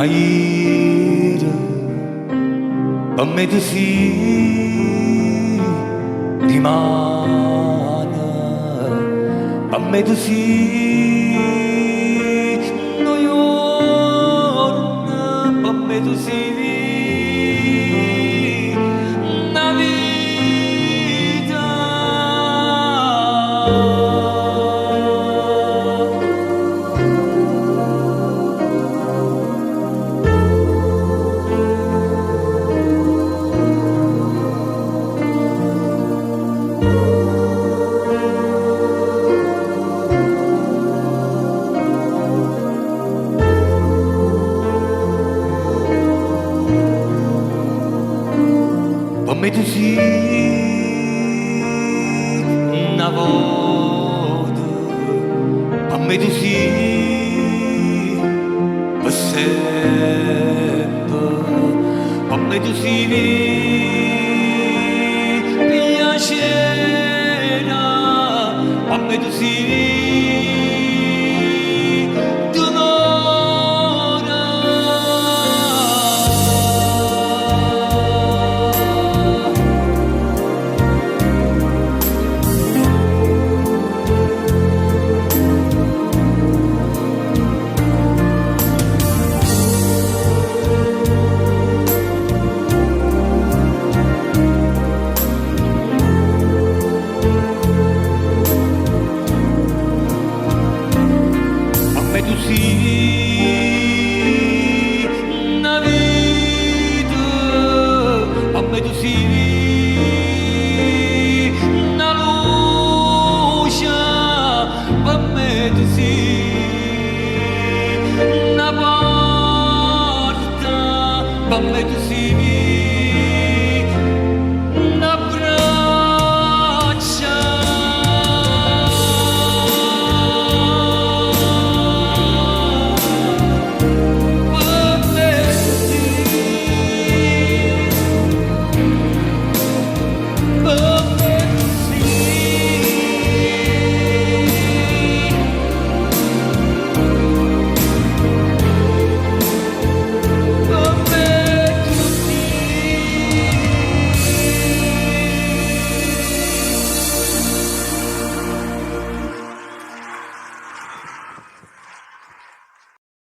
ira per me tu sei rimane per me tu sei noiona per me tu sei una vita. Per me tu sei una volta, per me tu sei per sempre, per me tu sei piacere, per me tu sei tu sei una vita, a me tu sei una luce, a me tu sei una porta, a me tu sei